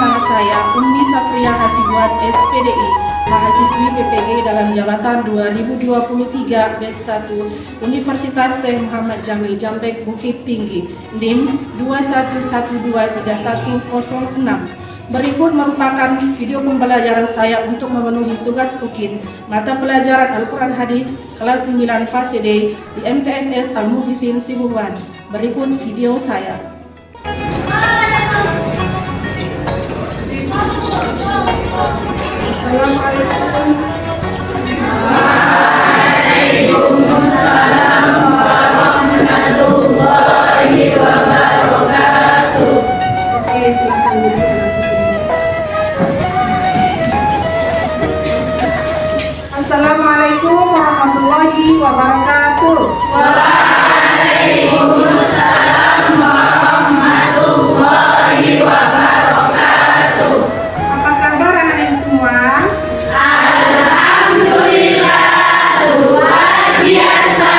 nama saya Ummi Safriya Hasibuan SPDI, mahasiswi PPG dalam jabatan 2023 batch 1 Universitas Syekh Muhammad Jamil Jambek Bukit Tinggi, NIM 21123106. Berikut merupakan video pembelajaran saya untuk memenuhi tugas UKIN mata pelajaran Al-Quran Hadis kelas 9 fase D di MTSS Al-Muhsin Sibuhuan. Berikut video saya. Assalamualaikum. Waalaikumsalam warahmatullahi wabarakatuh. Oke, silakan duduk. Assalamualaikum warahmatullahi wabarakatuh. Waalaikumsalam warahmatullahi wabarakatuh. Apa kabar anak-anak semua? Alhamdulillah, luar biasa,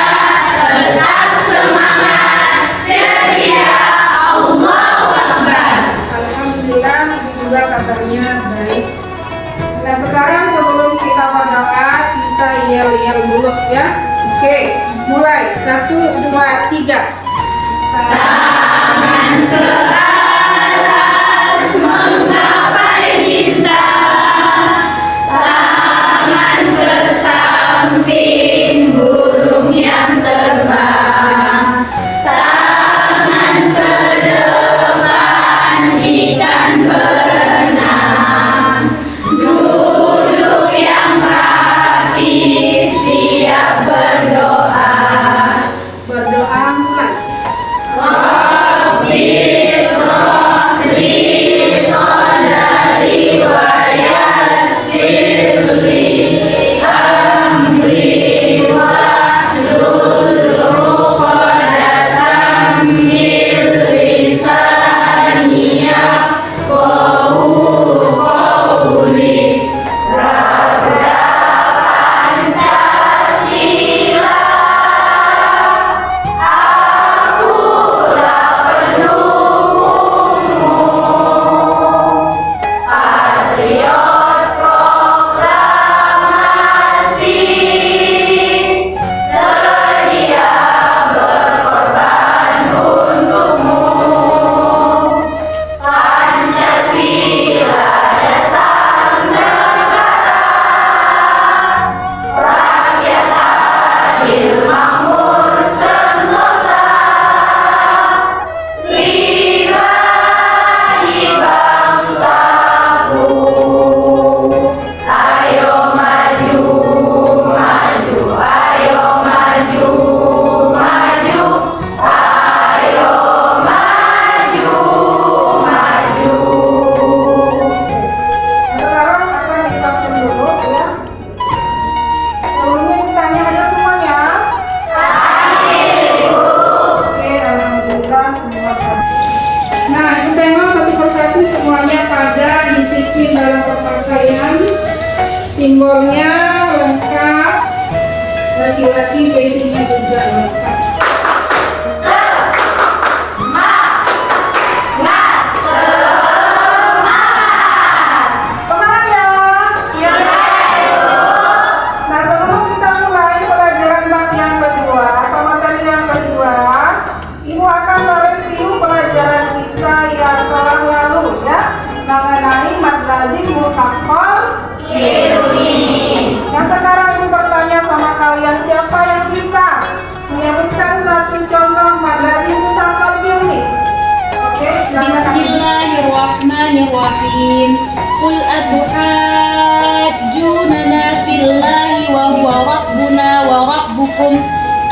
tetap semangat, ceria, Allahu Akbar. Alhamdulillah, juga kabarnya baik. Nah, sekarang sebelum kita berdoa, kita yel-yel dulu ya. Oke, mulai. 1, 2, 3. Tangan ke atas menggapai bintang, tangan bersamping burung yang terbang, tangan ke depan ikan berenang, duduk yang rapi siap berdoa. Berdoa mulai. Rabbi shrahli sadri wa yassirli amri wahlul 'uqdatam min lisani yafqahu qawli. Raga Pancasila, akulah pendukungmu, patriot proklamasi, sedia berkorban untukmu. Pancasila dasar negara, rakyat adil makmur sentosa, pribadi bangsaku. Ayo maju, maju, ayo maju, maju, ayo maju, maju. Sekarang akan kita dulu ya. Sebelumnya ditanya aja semuanya. Oke, alhamdulillah semua sama. Nah, kita tengok satu persatu semuanya pada disiplin dalam berpakaian. Simbolnya lengkap. Laki-laki bajunya juga lengkap. Semangat ya. Nah, sebelum kita mulai pelajaran bab yang kedua atau materi yang kedua, Ibu akan mereview pelajaran kita yang telah lalu ya, mengenai mad lazim musaqqal. Nah, sekarang Ibu bertanya sama kalian, siapa yang bisa menyebutkan satu contoh mad lazim musaqqal ini? Oke, silakan. Bismillahirrahmanirrahim. Qul atuhajjunana fillahi wa huwa rabbuna wa rabbukum.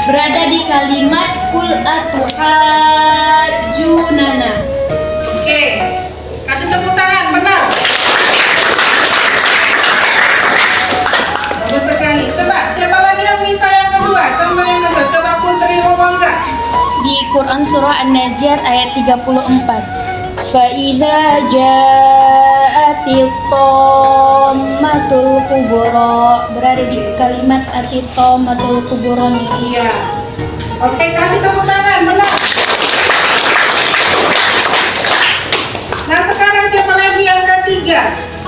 Berada di kalimat qul atuhajjunana. Oke, kasih tepuk tangan, benar. Bagus sekali. Coba, siapa lagi yang bisa yang kedua? Contoh yang kedua, coba Putri ngomong enggak? Di Quran surah An-Naziat ayat 34. Fa'idza ja'atit tammatul kubra. Berada di kalimat ati-tammatul kubra. Iya. Oke, kasih tepuk tangan, benar. Nah, sekarang siapa lagi yang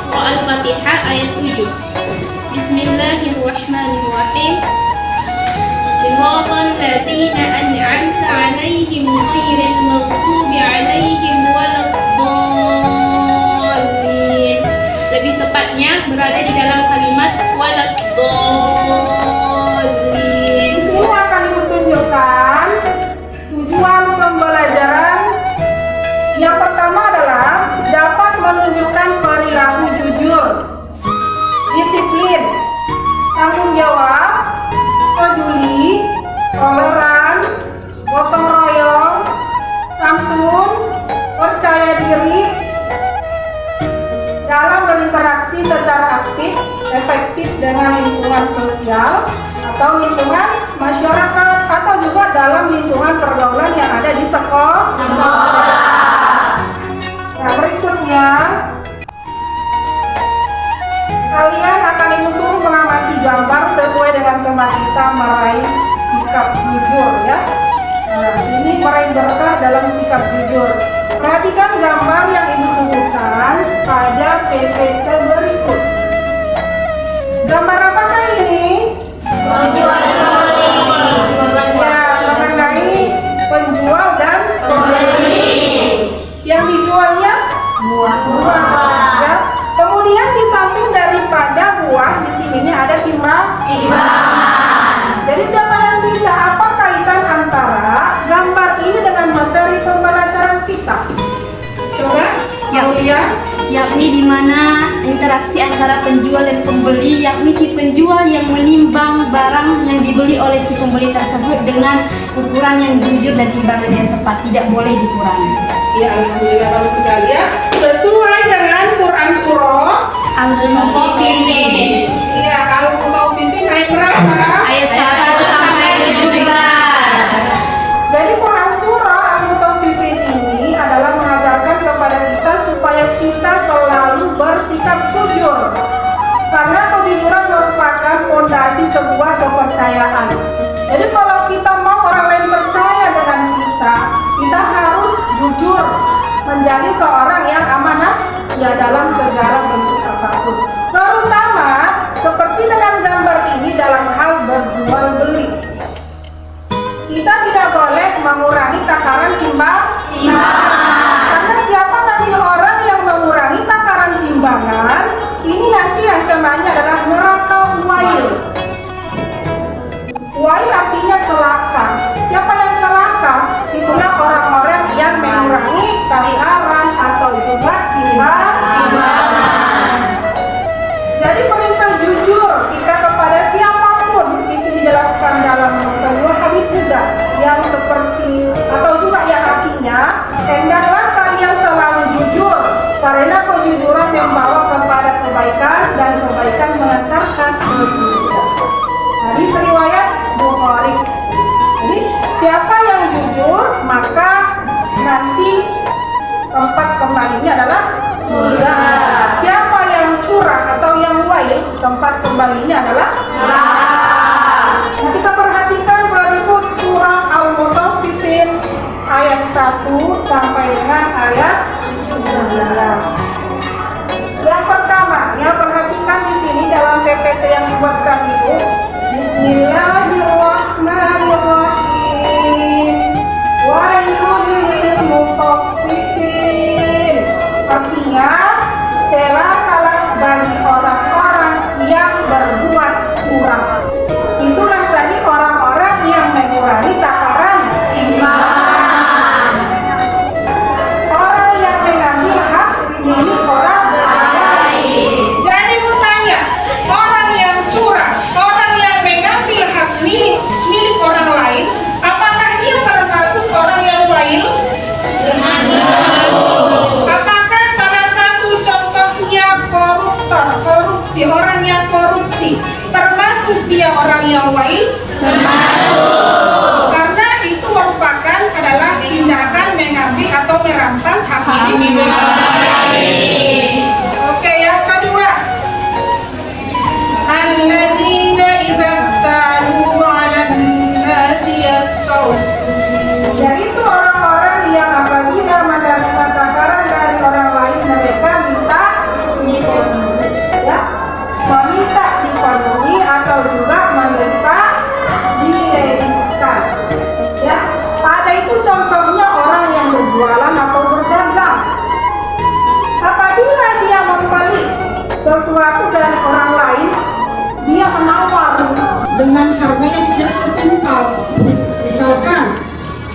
Surah Al-Fatihah ayat 7. Bismillahirrahmanirrahim. Shiratal ladzina an'amta 'alaihim ghairil maghdubi 'alaihim waladdallin. Lebih tepatnya berada di dalam kalimat waladdallin. Di sini akan Ibu tunjukkan tujuan pembelajaran. Yang pertama adalah dapat menunjukkan perilaku jujur, disiplin, tanggung jawab, peduli, toleran, gotong royong, santun, percaya diri dalam berinteraksi secara aktif, efektif dengan lingkungan sosial atau lingkungan masyarakat atau juga dalam lingkungan pergaulan yang ada di sekolah. Nah, berikutnya kalian akan Ibu suruh mengamati gambar sesuai dengan tema kita meraih sikap jujur ya. Nah, ini meraih berkah dalam sikap jujur. Perhatikan gambar yang Ibu suguhkan pada PPT berikut. Gambar apakah ini? Penjual dan pembeli. Ya, mengenai penjual dan pembeli. Yang dijualnya buah. Ya. Kemudian di samping daripada buah di sininya ada timbangan. Jadi siapa yang bisa apa kaitan antara gambar ini dengan materi pembelajaran kita? Coba, yakni di mana interaksi antara penjual dan pembeli, yakni si penjual yang menimbang barang yang dibeli oleh si pembeli tersebut dengan ukuran yang jujur dan timbangan yang tepat, tidak boleh dikurangi. Ya, alhamdulillah bagus sekali ya. Sesuai dengan Quran surah Al-Mutaffifin. Iya, Al-Mutaffifin ayat berapa? Ayat 1 sampai 17. Jadi Quran surah Al-Mutaffifin ini adalah mengajarkan kepada kita supaya kita selalu bersikap jujur. Karena kejujuran merupakan fondasi sebuah kepercayaan. Jadi kalau kita mau orang lain percaya dengan kita, kita harus jujur, menjadi seorang yang amanah ya dalam segala bentuk apapun. Terutama seperti dengan gambar ini dalam hal berjual beli. Kita tidak boleh mengurangi takaran timbangan. Karena siapa nanti orang yang mengurangi takaran timbangan, ini nanti ancamannya adalah neraka wail. Wail artinya celaka. Siapa yang celaka? Itulah orang-orang yang mengurangi takaran atau juga timbangan. Jadi perintah jujur kita kepada siapapun itu dijelaskan dalam sebuah hadis juga yang seperti atau juga yang artinya hendaklah kalian selalu jujur karena kejujuran membawa kepada kebaikan dan kebaikan mengantarkan ke surga. Hadis riwayat Bukhari. Jadi siapa yang jujur maka nanti tempat kembalinya adalah surga. Siapa yang curang atau yang wail, tempat kembalinya adalah neraka. Nah, kita perhatikan berikut surah Al-Mutaffifin ayat 1 sampai dengan ayat 17. Yang pertama, ya perhatikan di sini dalam PPT yang dibuatkan Ibu. Bismillahirrahmanirrahim. Wailul lil mutaffifin. Artinya celakalah bagi orang-orang yang berbuat curang. Itulah tadi orang-orang yang mengurangi takaran timbangan. Orang yang mengambil hak milik orang lain. Jadi bertanya, orang yang curang, orang yang mengambil hak milik orang lain, apakah dia termasuk orang yang wail? Apakah salah satu contohnya koruptor, korupsi, orang yang korupsi, termasuk dia orang yang wail? Termasuk. Karena itu merupakan adalah tindakan mengambil atau merampas hak milik orang lain. Oke, yang kedua. Alladzina idza talu 'alan nasi yastawfun. Yaitu orang-orang yang apabila menerima takaran dari orang lain mereka minta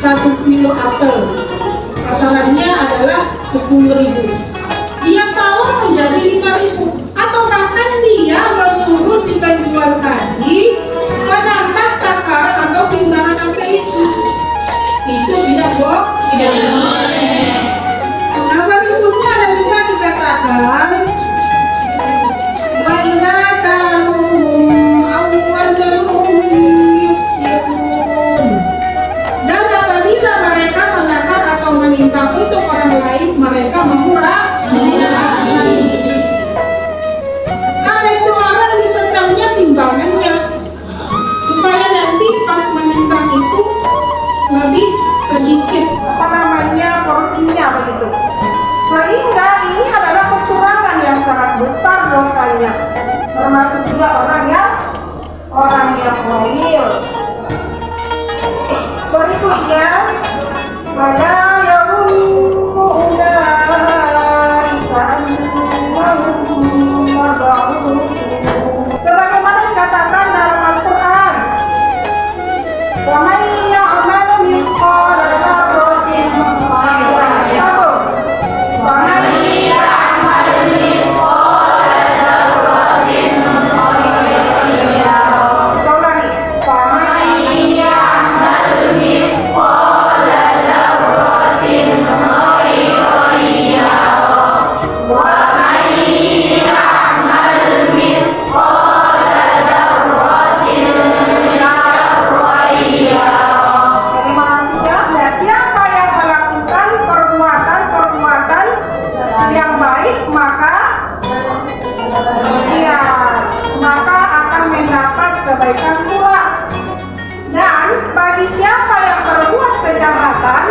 1 kilo apel. Pasarannya adalah 10.000. Dia tawar menjadi 5.000. Atau bahkan dia menyuruh si penjual tadi menambah takaran atau timbangan apel itu. Itu tidak bohong. Tidak boleh. Nah, berikutnya ada juga dikatakan Waina kanuhum awwazaluhum yufsirun. Dan apabila mereka menakar atau menimbang untuk orang lain, mereka mengurangi. Kalau itu orang disetangnya timbangannya, supaya nanti pas menimbang itu lebih sedikit porsinya begitu. Sehingga ini adalah kekurangan yang sangat besar dosanya, termasuk juga orang yang hamil. Berikutnya pada sebagaimana dikatakan dalam Al-Quran, wa may ya'mal mithqala dzarratin kebaikan pula. Dan bagi siapa yang berbuat kejahatan,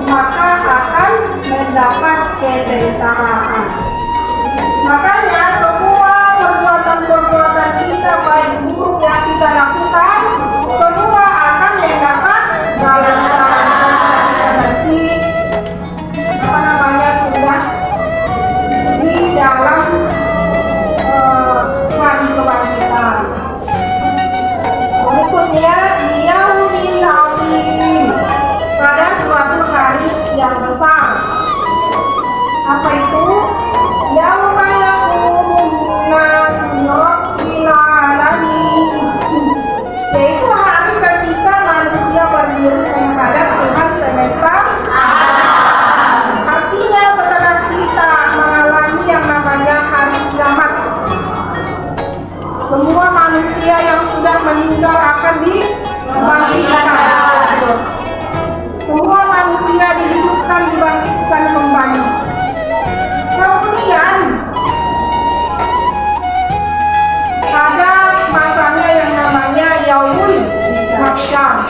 maka akan mendapat kesengsaraan. Makanya semua perbuatan-perbuatan kita, baik buruk yang kita lakukan, semua akan mendapat balasan. Nanti sudah di dalam hari kebangkitan. Berikutnya yaumil azim, pada suatu hari yang besar. Apa itu? Yauma yaqumun nasu lirabbil alamin, yaitu hari ketika manusia berdiri menghadap Tuhan semesta alam. Artinya setelah kita mengalami yang namanya hari kiamat, semua manusia yang sudah meninggal akan dibangkitkan. Semua manusia dihidupkan, dibangkitkan kembali. Kemudian ada masanya yang namanya yaumul mahsyar.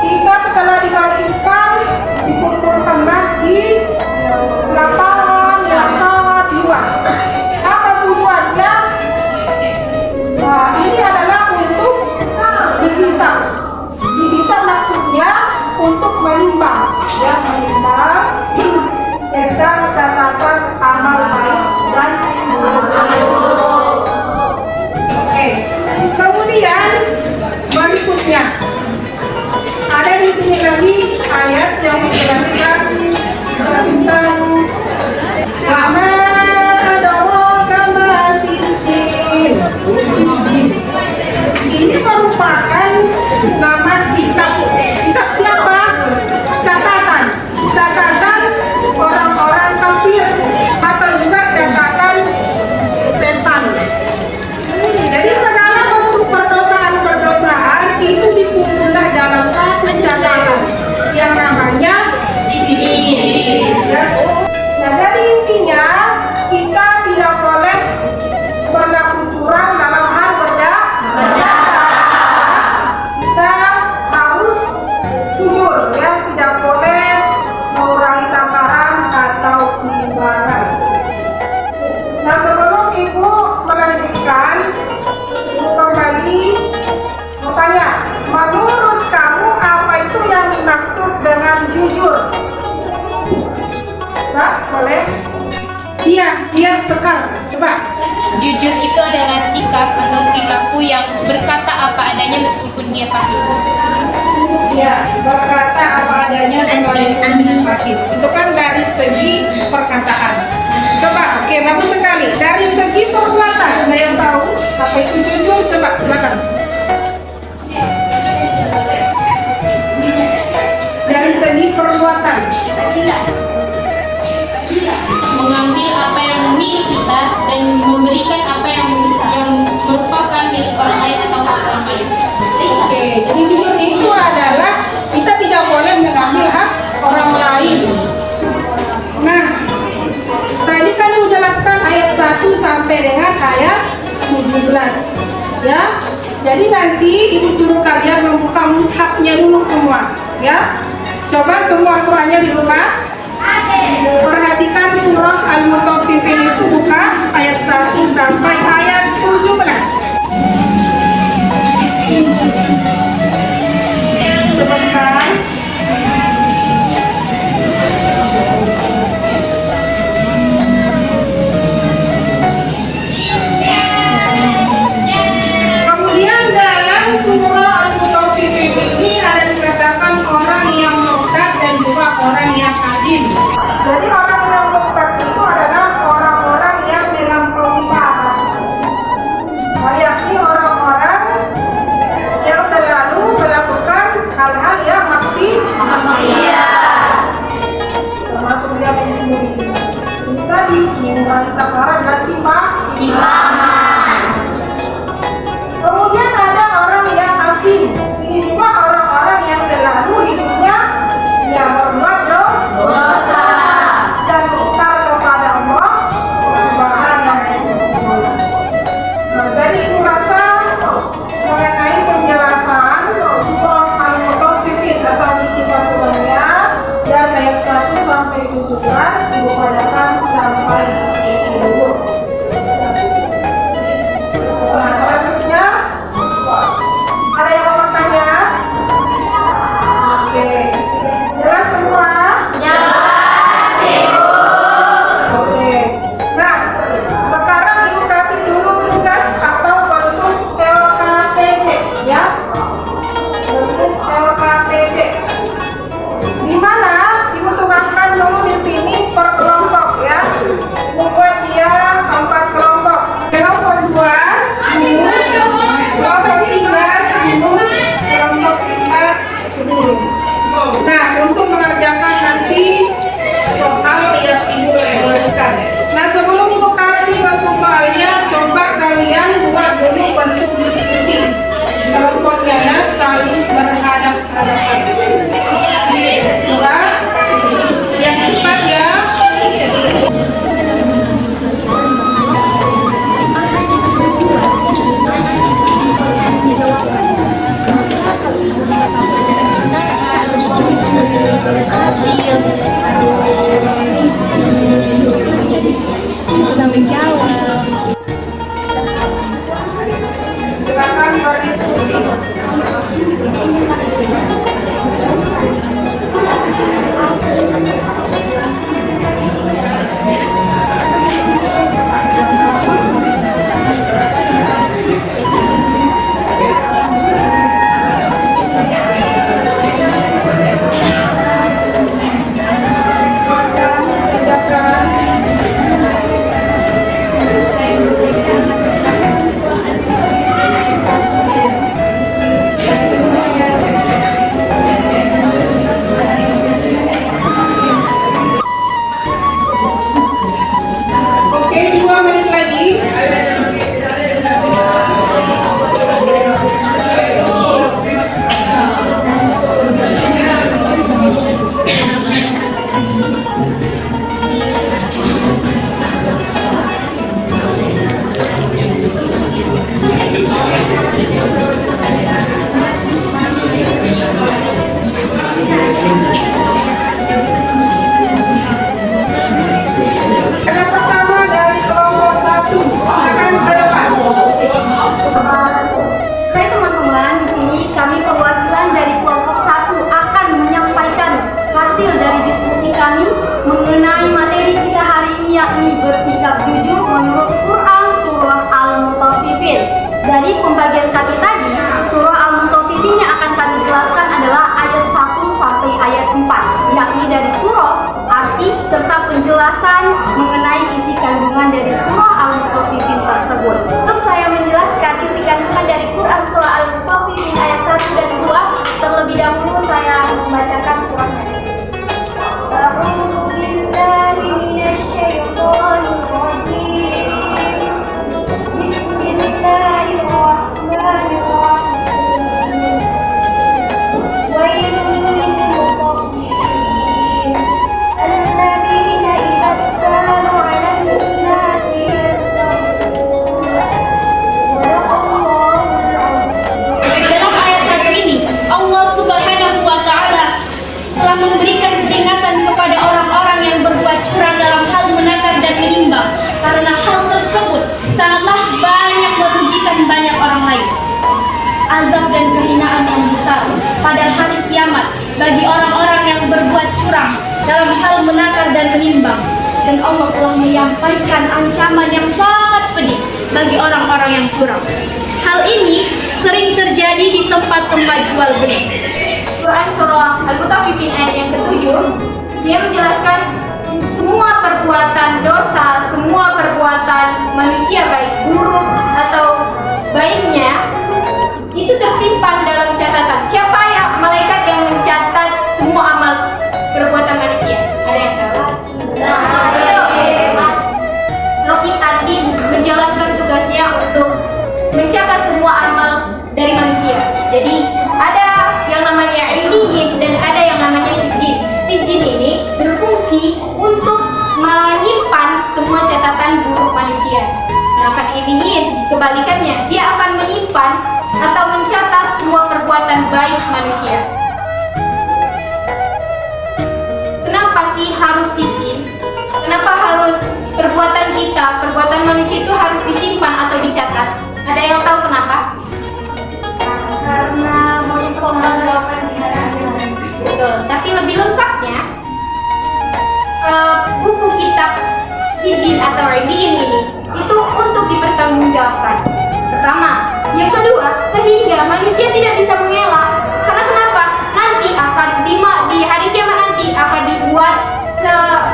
Kita setelah dibangkitkan dikumpulkanlah di lapangan yang sangat luas. Apa tujuannya? Nah, ini adalah untuk dihisab. Dihisab maksudnya untuk menimbang, ya, menimbang tentang catatan amal baik dan buruk. Oke. Kemudian berikutnya ada di sini lagi ayat yang menjelaskan tentang wama adraka ma sijjin. Ini merupakan nama kitab. Kitab siapa? Catatan orang-orang kafir atau juga catatan setan. Jadi segala bentuk perdosaan itu dikumpulkan dalam satu catatan yang namanya sijjin. Nah, jadi intinya kita tidak boleh berlaku curang dalam hal berdakwah. Kita harus jujur, ya, tidak boleh mengurangi takaran atau timbangan. Nah, sebelum Ibu melanjutkan, Ibu kembali bertanya, menurut kamu apa itu yang dimaksud dengan jujur? Mbak, boleh? Iya, Sekar, coba. Jujur itu adalah sikap atau perilaku yang berkata apa adanya meskipun dia pahit. Ya, berkata apa adanya selalu hakim. Itu kan dari segi perkataan. Coba, oke, bagus sekali. Dari segi perbuatan, ada yang tahu apa itu jujur? Coba, silakan. Dari segi perbuatan. Mengambil apa yang milik kita dan memberikan apa yang merupakan milik orang lain atau hak orang lain. Oke, jadi jujur itu adalah kita tidak boleh mengambil hak orang lain. Nah, tadi kan menjelaskan ayat 1 sampai dengan ayat 17. Ya. Jadi nanti Ibu suruh kalian membuka mushafnya dulu semua, ya. Coba semua Qur'annya dibuka. Perhatikan surah Al-Mutaffifin itu buka ayat 1 sampai ayat 17. Sebentar. Kemudian dalam surah Al-Mutaffifin ini ada dikatakan orang yang murtad dan juga orang yang adil. Jadi orang yang murtad itu adalah orang-orang yang melampaui batas. Yakni orang-orang yang selalu melakukan hal-hal yang maksiat. Termasuk yang menyembunyi. Ini tadi mengurangi takaran dan timbangan. Kemudian ada orang yang hakim. Ini juga orang-orang yang selalu hidupnya yang berbuat dosa dan berutang kepada Allah Subhanahu wa Ta'ala. Nah, jadi Ibu rasa mengenai penjelasan surah Al-Mutaffifin atau isi batuannya dan ayat 1 sampai 17 Ibu bacakan sampai 10. Nah, selanjutnya ada yang mau bertanya? Oke, jelas semua? Oke. Nah, sekarang Ibu kasih dulu tugas atau bentuk LKPD, ya. Bentuk LKPD. Di mana Ibu tugaskan dulu di sini per kelompok, ya. Buat dia 4 kelompok. Kelompok 2 10, kelompok 3 10, kelompok 4 10. Nah, untuk mengerjakan nanti soal yang Ibu berikan. Nah, sebelum Ibu kasih bentuk soalnya, coba kalian buat dulu bentuk diskusi kelompoknya, ya, saling berhadap-hadapan. Coba yang cepat, ya. Silakan berdiskusi. azab dan kehinaan yang besar pada hari kiamat bagi orang-orang yang berbuat curang dalam hal menakar dan menimbang. Dan Allah telah menyampaikan ancaman yang sangat pedih bagi orang-orang yang curang. Hal ini sering terjadi di tempat-tempat jual beli. Quran Surah Al-Mutaffifin ayat yang ke-7, dia menjelaskan semua perbuatan dosa, semua perbuatan manusia baik buruk atau baiknya itu tersimpan dalam catatan. Siapa ya malaikat yang mencatat semua amal perbuatan manusia? Ada yang tahu? Raqib Atid menjalankan tugasnya untuk mencatat semua amal dari manusia. Jadi ada yang namanya illiyin dan ada yang namanya sijjin. Sijjin ini berfungsi untuk menyimpan semua catatan buruk manusia. Sedangkan illiyin kebalikannya, dia akan menyimpan atau mencatat semua perbuatan baik manusia. Kenapa sih harus sijjin? Kenapa harus perbuatan kita, perbuatan manusia itu harus disimpan atau dicatat? Ada yang tahu kenapa? Karena mau dipertanggungjawabkan di hari akhirat. Betul. Tapi lebih lengkapnya, buku kitab sijil atau illiyin ini itu untuk dipertanggungjawabkan. Pertama, yang kedua, sehingga manusia tidak bisa mengelak. Karena kenapa? Nanti akan di hari kiamat nanti akan dibuat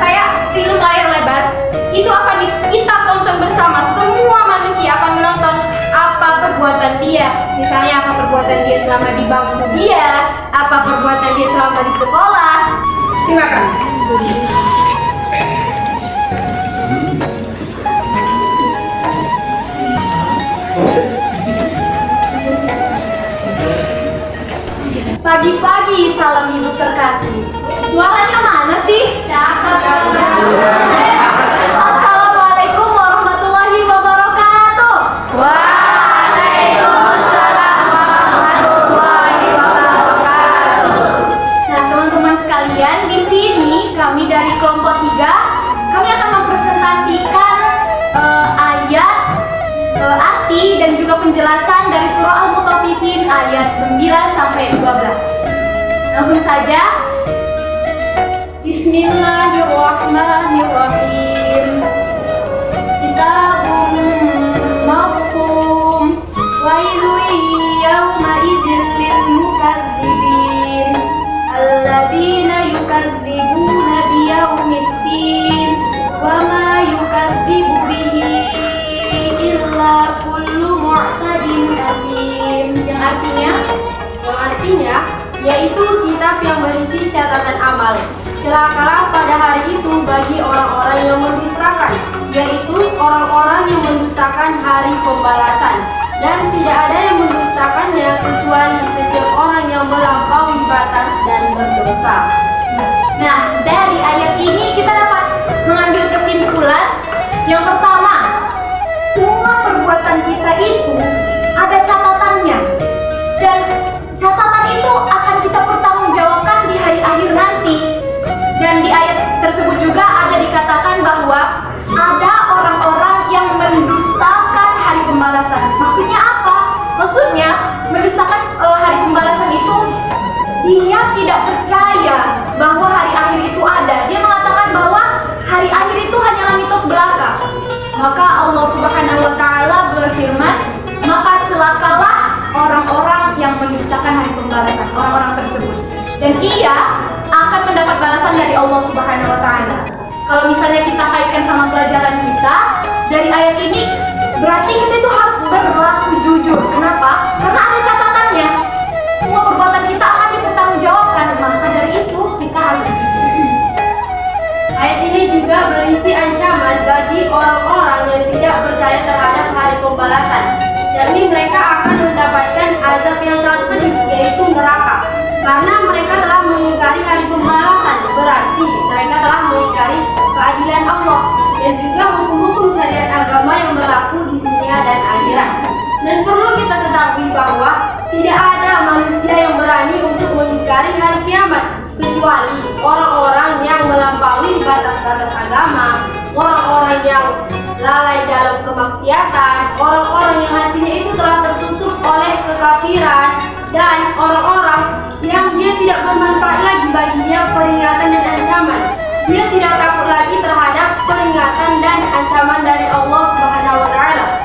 kayak film layar lebar. Itu akan kita tonton bersama. Semua manusia akan menonton apa perbuatan dia. Misalnya apa perbuatan dia selama di bangku dia, apa perbuatan dia selama di sekolah. Silakan. Pagi-pagi salam ibu terkasih. Suaranya mana sih? Assalamualaikum warahmatullahi wabarakatuh. Waalaikumsalam warahmatullahi wabarakatuh. Nah, teman-teman sekalian, di sini kami dari kelompok 3, kami akan mempresentasikan ayat arti dan juga penjelasan dari surah Al-Mutaffifin ayat 9 sampai 12. Langsung saja. Bismillahirrahmanirrahim. Kitabun mawqum wailun yawma idzin lil mukadzibin alladzina yukadzibuna biyaumiddin wa ma yukadzibu bihi illa kullu mu'tadin athim. Yang artinya yaitu kitab yang berisi catatan amal. Celakalah pada hari itu bagi orang-orang yang mendustakan, yaitu orang-orang yang mendustakan hari pembalasan. Dan tidak ada yang mendustakannya kecuali setiap orang yang melampaui batas dan berdosa. Nah, dari ayat ini kita dapat mengambil kesimpulan. Yang pertama, semua perbuatan kita itu ada catatannya. Dan catatan itu akan kita pertanggungjawabkan di hari akhir nanti. Dan di ayat tersebut juga ada dikatakan bahwa ada orang-orang yang mendustakan hari pembalasan. Maksudnya apa? Maksudnya mendustakan hari pembalasan itu dia tidak percaya bahwa hari akhir itu ada. Dia mengatakan bahwa hari akhir itu hanyalah mitos belaka. Maka Allah Subhanahu wa taala berfirman, maka celakalah orang-orang yang mendustakan hari pembalasan, orang-orang tersebut. Dan ia akan mendapat balasan dari Allah Subhanahu wa taala. Kalau misalnya kita kaitkan sama pelajaran kita dari ayat ini, berarti kita itu harus berlaku jujur. Kenapa? Karena ada catatannya. Semua perbuatan kita akan dipertanggungjawabkan. Maka dari itu kita harus jujur. Ayat ini juga berisi ancaman bagi orang-orang yang tidak percaya terhadap hari pembalasan, yakni mereka akan mendapatkan azab yang sangat pedih, yaitu neraka. Karena mereka telah mengingkari hari pembalasan, berarti mereka telah mengingkari keadilan Allah dan juga hukum-hukum syariat agama yang berlaku di dunia dan akhirat. Dan perlu kita ketahui bahwa tidak ada manusia yang berani untuk mengingkari hari kiamat kecuali orang-orang yang melampaui batas-batas agama, orang-orang yang lalai dalam kemaksiatan, orang-orang yang hatinya itu telah tertutup oleh kekafiran. bermanfaat lagi baginya peringatan dan ancaman. Dia tidak takut lagi terhadap peringatan dan ancaman dari Allah Subhanahu wa taala.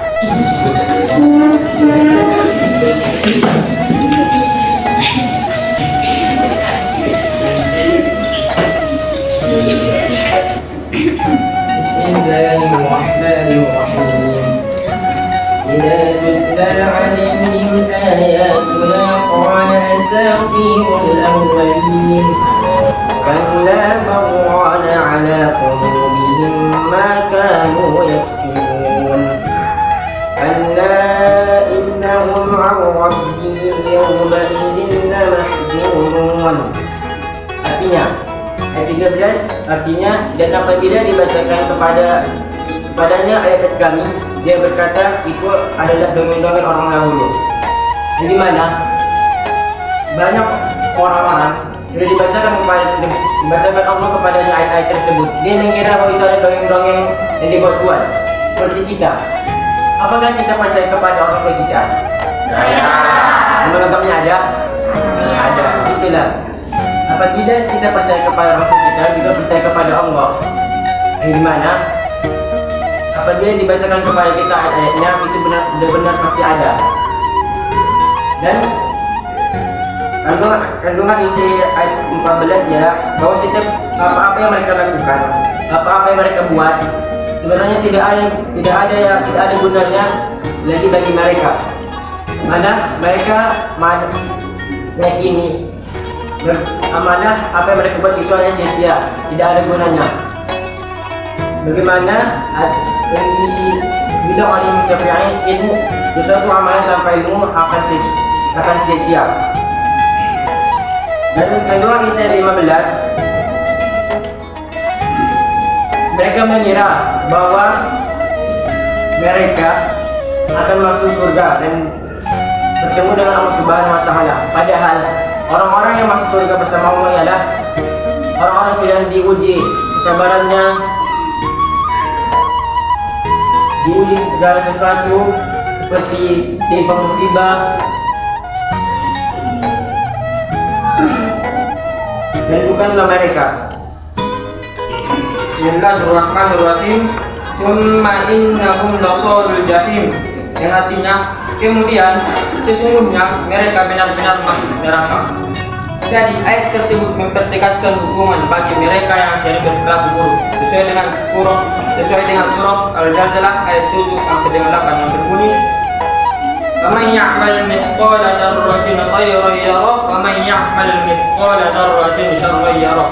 Bismillahirrahmanirrahim. إذا تتلى عليهم آياتنا قال أساطير الأولين كلا بل ران على قلوبهم ما كانوا يكسبون كلا إنهم عن ربهم يومئذ لمحجوبون. Artinya ayat 13 artinya, dan apabila dibacakan kepadanya ayat kami, dia berkata itu adalah dongeng-dongeng orang dahulu. Jadi mana banyak orang-orang sudah dibacakan Allah kepadanya ayat-ayat tersebut, dia mengira bahwa itu adalah dongeng-dongeng yang dibuat-buat seperti kita. Apakah kita percaya kepada orang tua kita? Menganggapnya ada? Ada. Itulah. Apabila kita percaya kepada orang tua kita, juga percaya kepada Allah. Yang dimana apabila dibacakan kepada kita ayat-ayatnya, itu benar-benar pasti ada. Dan kandungan isi ayat 14 ya, bahwa setiap apa-apa yang mereka lakukan, apa-apa yang mereka buat, sebenarnya tidak ada gunanya lagi bagi mereka. Mana mereka meyakini amanah apa yang mereka buat itu hanya sia-sia, tidak ada gunanya. Bagaimana yang dibilang oleh Imam Syafi'i, ilmu sesuatu amalan tanpa ilmu akan sia-sia. Dan kandungan isi 15, mereka mengira bahwa mereka akan masuk surga dan bertemu dengan Allah Subhanahu wa taala. Padahal orang-orang yang masuk surga bersama Allah adalah orang-orang yang sedang diuji kesabarannya, diuji segala sesuatu seperti timpa musibah, dan bukanlah mereka. Bismillahirrahmanirrahim. Tsumma innahum lasalul jahim, yang artinya kemudian sesungguhnya mereka benar-benar masuk neraka. Jadi ayat tersebut mempertegaskan hukuman bagi mereka yang sering berperilaku buruk sesuai dengan surah Al-Zalzalah ayat 7 sampai dengan 8 yang berbunyi, "Faman ya'mal mithqala dzarratin khairan yarah wa man ya'mal mithqala dzarratin syarran yarah."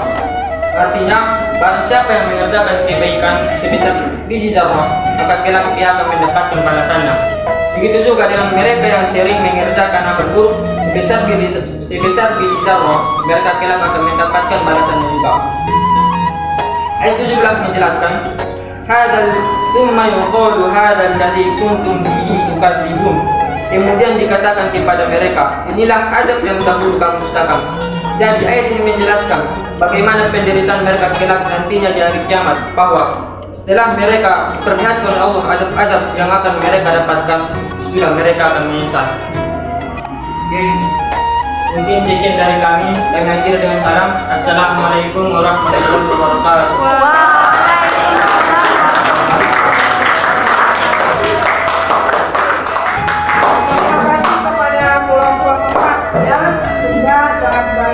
Artinya, barang siapa yang mengerjakan kebaikan sebesar biji zarrah, maka kelak dia akan mendapatkan balasannya. Begitu juga dengan mereka yang sering mengerjakan amal buruk sebesar biji zarrah, mereka kelak akan mendapatkan balasannya juga. Ayat 17 menjelaskan, "Hadzal tsumma yuqalu hadzal ladzi kuntum bihi tukadzibun." Kemudian dikatakan kepada mereka, inilah azab yang dahulu kamu dustakan. Jadi ayat ini menjelaskan bagaimana penderitaan mereka kelak nantinya di hari kiamat, bahwa setelah mereka diperlihatkan oleh Allah azab-azab yang akan mereka dapatkan, sudah mereka akan menyesal. Oke, mungkin sekian dari kami. Kami akhiri dengan salam. Assalamualaikum warahmatullahi wabarakatuh.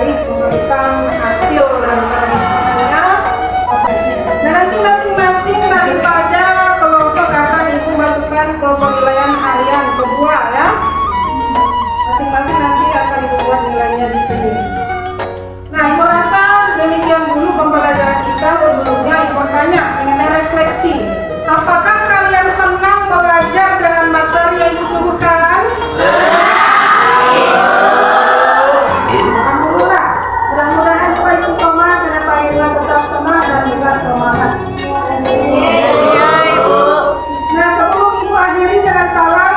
Memberikan hasil daripada diskusinya. Dan nanti masing-masing daripada kelompok akan ibu masukkan ke penilaian harian kedua ya. Masing-masing nanti akan ibu buat nilainya di sini. Nah, ibu rasa demikian dulu pembelajaran kita. Sebelumnya ibu tanya mengenai refleksi. Apakah kalian senang belajar dengan materi yang disuguhkan? Mudah-mudahan Pak Ibu Koma dan Pak Ibu tetap semangat dan juga semangat. Nah, sebelum Ibu akhiri dengan salam,